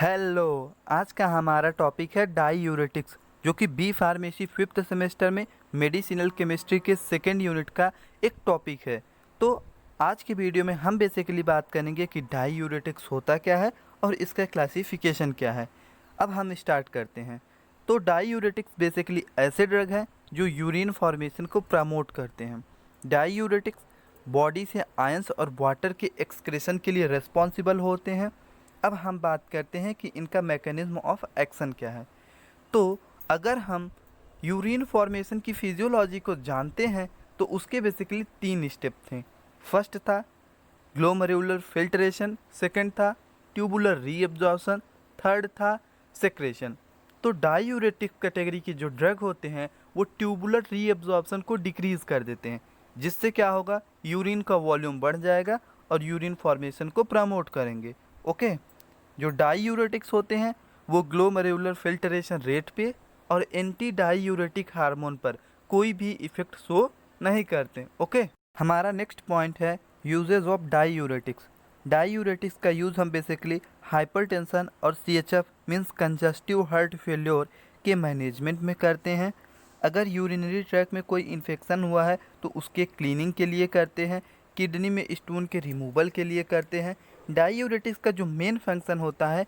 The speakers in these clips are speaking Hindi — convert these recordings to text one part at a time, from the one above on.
हेलो। आज का हमारा टॉपिक है डाईयूरेटिक्स, जो कि बी फार्मेसी 5th सेमेस्टर में मेडिसिनल केमिस्ट्री के सेकेंड यूनिट का एक टॉपिक है। तो आज की वीडियो में हम बेसिकली बात करेंगे कि डाईयूरेटिक्स होता क्या है और इसका क्लासिफिकेशन क्या है। अब हम स्टार्ट करते हैं। तो डाईयूरेटिक्स बेसिकली ऐसे ड्रग हैं जो यूरिन फॉर्मेशन को प्रमोट करते हैं। डाईयूरेटिक्स बॉडी से आयंस और वाटर के एक्सक्रेशन के लिए रिस्पॉन्सिबल होते हैं। अब हम बात करते हैं कि इनका मैकेनिज्म ऑफ एक्शन क्या है। तो अगर हम यूरिन फॉर्मेशन की फिजियोलॉजी को जानते हैं तो उसके बेसिकली 3 स्टेप थे। फर्स्ट था ग्लोमेरुलर फिल्ट्रेशन, सेकंड था ट्यूबुलर रीअब्जॉर्प्शन, थर्ड था सेक्रेशन। तो डाईयूरेटिक कैटेगरी के जो ड्रग होते हैं वो ट्यूबुलर रीअब्जॉर्प्शन को डिक्रीज़ कर देते हैं, जिससे क्या होगा, यूरिन का वॉल्यूम बढ़ जाएगा और यूरिन फॉर्मेशन को प्रमोट करेंगे। ओके। जो डाईयूरेटिक्स होते हैं वो ग्लोमेरुलर फिल्ट्रेशन रेट पे और एंटी डाईयूरेटिक हार्मोन पर कोई भी इफेक्ट शो नहीं करते। ओके। हमारा नेक्स्ट पॉइंट है यूजेज ऑफ डाईयूरेटिक्स। डाईयूरेटिक्स का यूज़ हम बेसिकली हाइपरटेंशन और CHF means congestive heart failure के मैनेजमेंट में करते हैं। अगर यूरिनरी ट्रैक में कोई इन्फेक्शन हुआ है तो उसके क्लीनिंग के लिए करते हैं। किडनी में स्टोन के रिमूवल के लिए करते हैं। डाईयूरेटिक्स का जो मेन फंक्शन होता है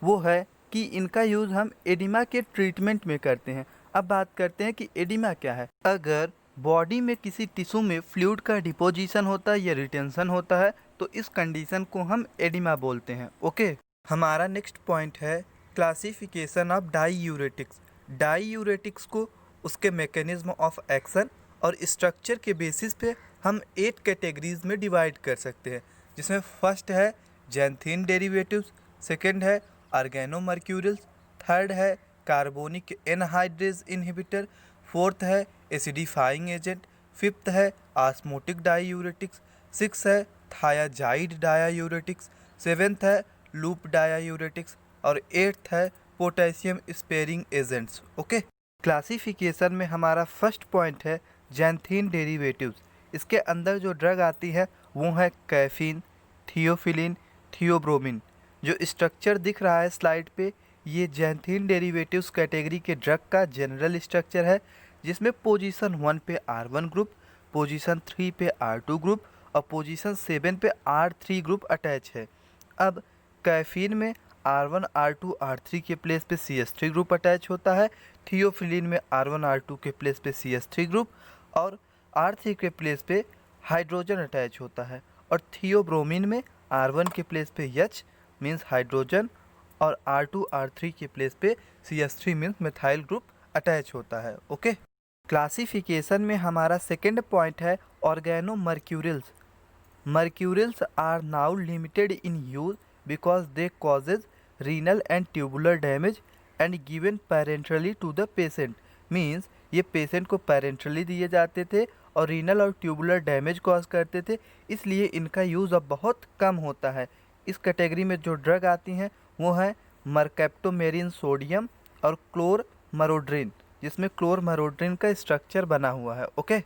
वो है कि इनका यूज़ हम एडिमा के ट्रीटमेंट में करते हैं। अब बात करते हैं कि एडिमा क्या है। अगर बॉडी में किसी टिश्यू में फ्लूइड का डिपोजिशन होता है या रिटेंशन होता है तो इस कंडीशन को हम एडिमा बोलते हैं। ओके। हमारा नेक्स्ट पॉइंट है क्लासिफिकेशन ऑफ डाईयूरेटिक्स। डाईयूरेटिक्स को उसके मैकेनिज्म ऑफ एक्शन और स्ट्रक्चर के बेसिस पे हम 8 कैटेगरीज में डिवाइड कर सकते हैं, जिसमें फर्स्ट है जैंथीन डेरिवेटिव्स, सेकंड है ऑर्गेनोमर्क्यूरिल्स, थर्ड है कार्बोनिक एनहाइड्रेज इनहिबिटर, फोर्थ है एसिडिफाइंग एजेंट, फिफ्थ है ऑस्मोटिक डाईयूरेटिक्स, सिक्स है थायाजाइड डाईयूरेटिक्स, सेवेंथ है लूप डाईयूरेटिक्स और एट्थ है potassium sparing agents. Okay. Classification में हमारा फर्स्ट पॉइंट है जैंथीन डेरिवेटिव्स। इसके अंदर जो ड्रग आती है वो है कैफीन, थियोफिलिन, थियोब्रोमिन। जो स्ट्रक्चर दिख रहा है स्लाइड पे, ये जैंथीन डेरिवेटिव्स कैटेगरी के ड्रग का जनरल स्ट्रक्चर है, जिसमें पोजीशन 1 पे R1 ग्रुप, पोजीशन 3 पे R2 ग्रुप और पोजीशन 7 पे R3 ग्रुप अटैच है। अब कैफीन में R1, R2, R3 के प्लेस पे CH3 ग्रुप अटैच होता है। थियोफिलिन में R1, R2 के प्लेस पे CH3 ग्रुप और R3 के प्लेस पे हाइड्रोजन अटैच होता है। और थियोब्रोमिन में R1 के प्लेस पे H मीन्स हाइड्रोजन और R2, R3 के प्लेस पे CH3 means methyl group attach होता है। ओके। क्लासिफिकेशन में हमारा सेकेंड पॉइंट है ऑर्गेनोमर्क्यूरिल्स। Mercurials are now limited in use because they causes renal and tubular damage and given parenterally to the patient. Means ये पेशेंट को पेरेंटली दिए जाते थे और रीनल और ट्यूबुलर डैमेज कॉज करते थे, इसलिए इनका यूज़ अब बहुत कम होता है। इस कैटेगरी में जो ड्रग आती हैं वो है मरकैप्टोमेरिन सोडियम और क्लोरमरोड्रिन, जिसमें क्लोरमरोड्रिन का स्ट्रक्चर बना हुआ है। ओके।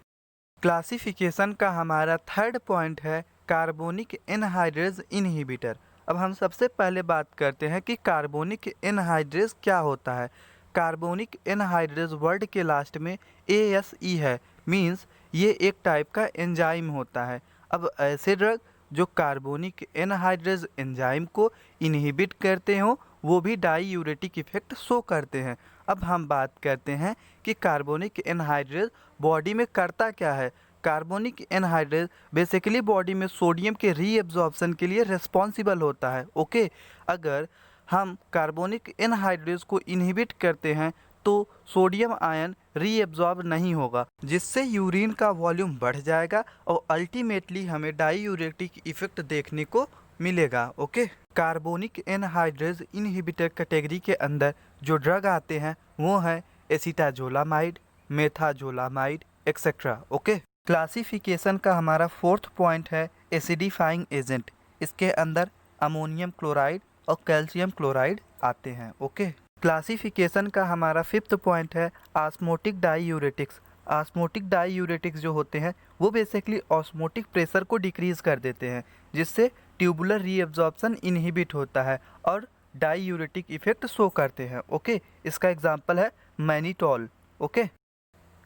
क्लासिफिकेशन का हमारा थर्ड पॉइंट है कार्बोनिक एनहाइड्रेज इनहिबिटर। अब हम सबसे पहले बात करते हैं कि कार्बोनिक एनहाइड्रेज क्या होता है। कार्बोनिक एनहाइड्रेज वर्ड के लास्ट में ASE है, मींस ये एक टाइप का एंजाइम होता है। अब ऐसे ड्रग जो कार्बोनिक एनहाइड्रेज एंजाइम को इनहिबिट करते हो वो भी डाईयूरेटिक इफेक्ट शो करते हैं। अब हम बात करते हैं कि कार्बोनिक एनहाइड्रेज बॉडी में करता क्या है। कार्बोनिक एनहाइड्रेज बेसिकली बॉडी में सोडियम के रीएब्जॉर्प्शन के लिए रिस्पॉन्सिबल होता है। ओके। अगर हम कार्बोनिक एनहाइड्रेज को इनहिबिट करते हैं तो सोडियम आयन रीएब्जॉर्ब नहीं होगा, जिससे यूरिन का वॉल्यूम बढ़ जाएगा और अल्टीमेटली हमें डाईयूरेटिक इफेक्ट देखने को मिलेगा। Okay. Carbonic anhydrase inhibitor category के अंदर जो ड्रग आते हैं वो हैं एसिटाजोलामाइड, मेथाजोलामाइड एक्सेट्रा। ओके। क्लासिफिकेशन का हमारा फोर्थ पॉइंट है एसिडिफाइंग एजेंट। इसके अंदर अमोनियम क्लोराइड और कैल्शियम क्लोराइड आते हैं। ओके। क्लासिफिकेशन का हमारा फिफ्थ पॉइंट है ऑस्मोटिक डाईयूरेटिक्स। ऑस्मोटिक डाईयूरेटिक्स जो होते हैं वो बेसिकली ऑस्मोटिक प्रेशर को डिक्रीज़ कर देते हैं, जिससे ट्यूबुलर रीअब्जॉर्प्शन इनहिबिट होता है और डाईयूरेटिक इफेक्ट शो करते हैं। ओके, इसका एग्जांपल है मैनिटॉल। ओके,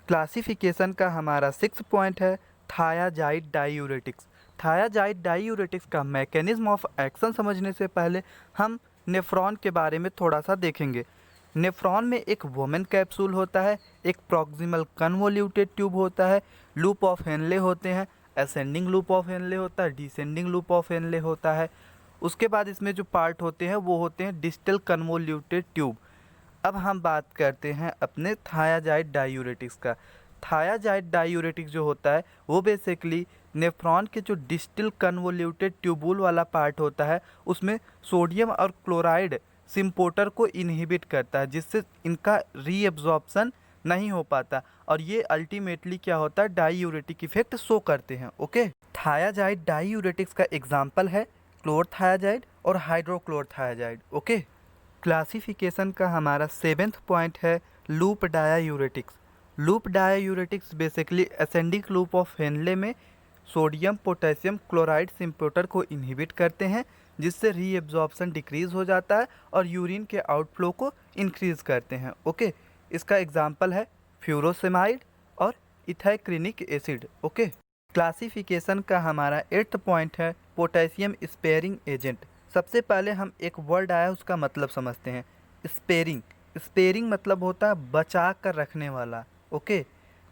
क्लासिफिकेशन का हमारा 6 पॉइंट है थायाजाइड डाईयूरेटिक्स। थायाजाइड डाईयूरेटिक्स का मैकेनिज्म ऑफ एक्शन समझने से पहले हम नेफ्रॉन के बारे में थोड़ा सा देखेंगे। नेफ्रॉन में एक वोमेन कैप्सूल होता है, एक प्रॉक्सिमल कन्वोल्यूटेड ट्यूब होता है, लूप ऑफ हेनले होते हैं, असेंडिंग लूप ऑफ हेनले होता है, डिसेंडिंग लूप ऑफ हेनले होता है। उसके बाद इसमें जो पार्ट होते हैं वो होते हैं डिस्टल कन्वोल्यूटेड ट्यूब। अब हम बात करते हैं अपने थायाजाइड डाईयूरेटिक्स का। थायाजाइड डाईयूरेटिक्स जो होता है वो बेसिकली नेफ्रॉन के जो डिस्टल कन्वोल्यूटेड ट्यूबुल वाला पार्ट होता है उसमें सोडियम और क्लोराइड सिम्पोर्टर को इनहिबिट करता है, जिससे इनका रीएब्जॉर्प्शन नहीं हो पाता और ये अल्टीमेटली क्या होता है, डाईयूरेटिक इफेक्ट शो करते हैं। ओके, थायाजाइड डाईयूरेटिक्स का एग्जांपल है क्लोरथायाजाइड और हाइड्रोक्लोरथायाजाइड। ओके, क्लासिफिकेशन का हमारा 7th पॉइंट है loop diuretics. Loop diuretics basically ascending loop of Henle में सोडियम पोटेशियम क्लोराइड सिम्पोर्टर को इनहिबिट करते हैं, जिससे रीएब्जॉर्प्शन डिक्रीज हो जाता है और यूरिन के आउटफ्लो को इंक्रीज करते हैं। ओके, इसका एग्जांपल है फ्यूरोसेमाइड और इथाइक्रिनिक एसिड। ओके, क्लासिफिकेशन का हमारा 8th पॉइंट है पोटेशियम स्पेयरिंग एजेंट। सबसे पहले हम एक वर्ड आया उसका मतलब समझते हैं। स्पेयरिंग, स्पेयरिंग मतलब होता है बचा कर रखने वाला। ओके,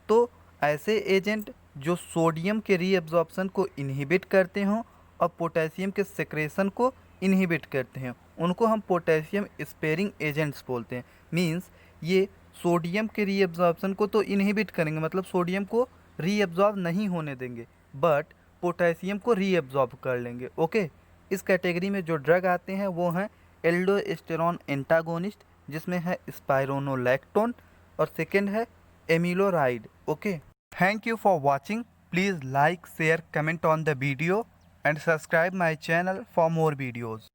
तो ऐसे एजेंट जो सोडियम के रीएब्जॉर्प्शन को इनहिबिट करते हों और पोटेशियम के सेक्रेशन को इनहिबिट करते हैं उनको हम पोटेशियम स्पेयरिंग एजेंट्स बोलते हैं। मींस ये सोडियम के रीएब्जॉर्प्शन को तो इनहिबिट करेंगे, मतलब सोडियम को रीएब्जॉर्ब नहीं होने देंगे, बट पोटेशियम को रीएब्जॉर्ब कर लेंगे। ओके, इस कैटेगरी में जो ड्रग आते हैं वो हैं एल्डोस्टेरॉन एंटागोनिस्ट, जिसमें है स्पाइरोनोलैक्टोन, और सेकेंड है amiloride. Okay, thank you for watching. Please like, share, comment on the video and subscribe my channel for more videos.